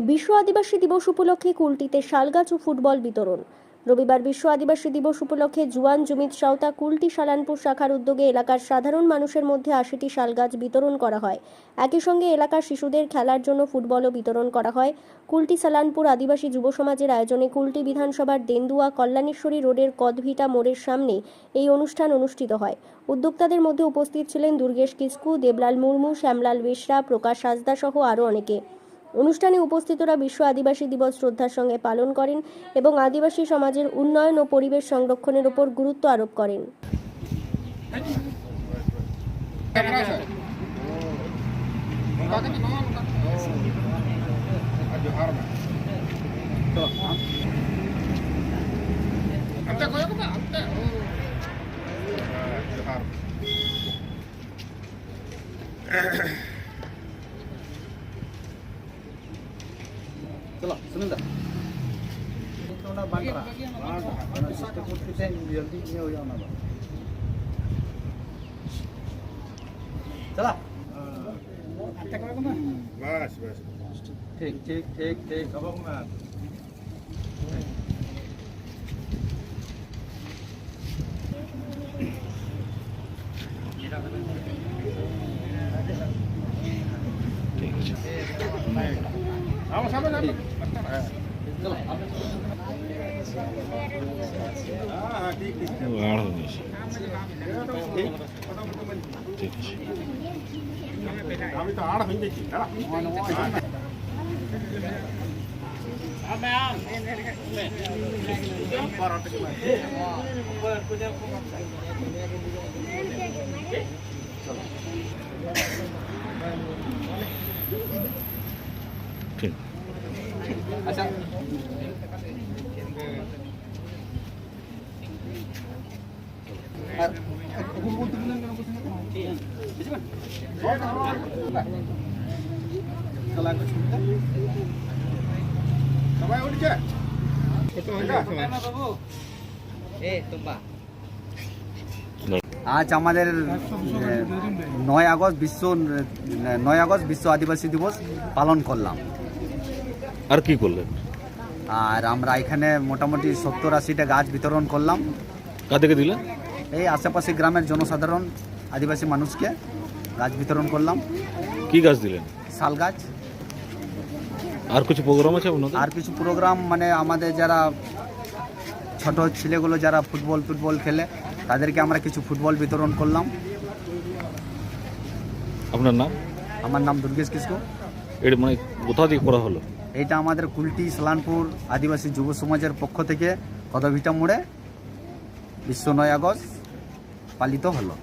বিশ্ব আদিবাসী দিবস উপলক্ষে কুলটিতে শালগাছ ও ফুটবল বিতরণ। রবিবার বিশ্ব আদিবাসী দিবস উপলক্ষে জুয়ান জুমিত সাঁওতা কুলটি সালানপুর শাখার উদ্যোগে এলাকার সাধারণ মানুষের মধ্যে ৮০টি শালগাছ বিতরণ করা হয়। একই সঙ্গে এলাকার শিশুদের খেলার জন্য ফুটবলও বিতরণ করা হয়। কুলটি সালানপুর আদিবাসী যুব সমাজের আয়োজনে কুলটি বিধানসভার দেন্দুয়া কল্যাণেশ্বরী রোডের কদভিটা মোড়ের সামনে এই অনুষ্ঠান অনুষ্ঠিত হয়। উদ্যোক্তাদের মধ্যে উপস্থিত ছিলেন দুর্গেশ কিস্কু, দেবলাল মুর্মু, শ্যামলাল বেশরা, প্রকাশ হাসদা সহ আরও অনেকে। অনুষ্ঠানে উপস্থিতরা বিশ্ব আদিবাসী দিবস শ্রদ্ধার সঙ্গে পালন করেন এবং আদিবাসী সমাজের উন্নয়ন ও পরিবেশ সংরক্ষণের উপর গুরুত্ব আরোপ করেন। चलो सुनिंदा थोड़ा बांट रहा सिस्टम कुछ जल्दी नहीं हो जाना चला बस बस ठीक ठीक ठीक ठीक अब मैं आओ सामने ना चलो हां ठीक ठीक वाड़ हो गई ठीक है আমি তো আর হই দেখি দাঁড়া আমি আম পরোটা চলো ठीक अच्छा সবাই উঠছে आज हमारे 9 আগস্ট বিশ্ব আদিবাসী দিবস পালন করলাম। আর কি করলেন? আর আমরা এখানে মোটামুটি 70-80টা গাছ বিতরণ করলাম। কাদেরকে দিলেন? এই আশেপাশে গ্রামের জনসাধারণ আদিবাসী মানুষকে গাছ বিতরণ করলাম। কি গাছ দিলেন? শাল গাছ। আর কিছু প্রোগ্রাম আছে আপনাদের? আর কিছু প্রোগ্রাম মানে আমাদের যারা ছোট ছেলেগুলো যারা ফুটবল খেলে তাদেরকে আমরা কিছু ফুটবল বিতরণ করলাম। আপনার নাম? আমার নাম দুর্গেশ কিস্কু। এটা মানে কোথা থেকে করা হলো? এটা আমাদের কুলটি সালানপুর আদিবাসী যুব সমাজের পক্ষ থেকে কদভিটা মোড়ে বিশ্ব 9 আগস্ট পালিত হলো।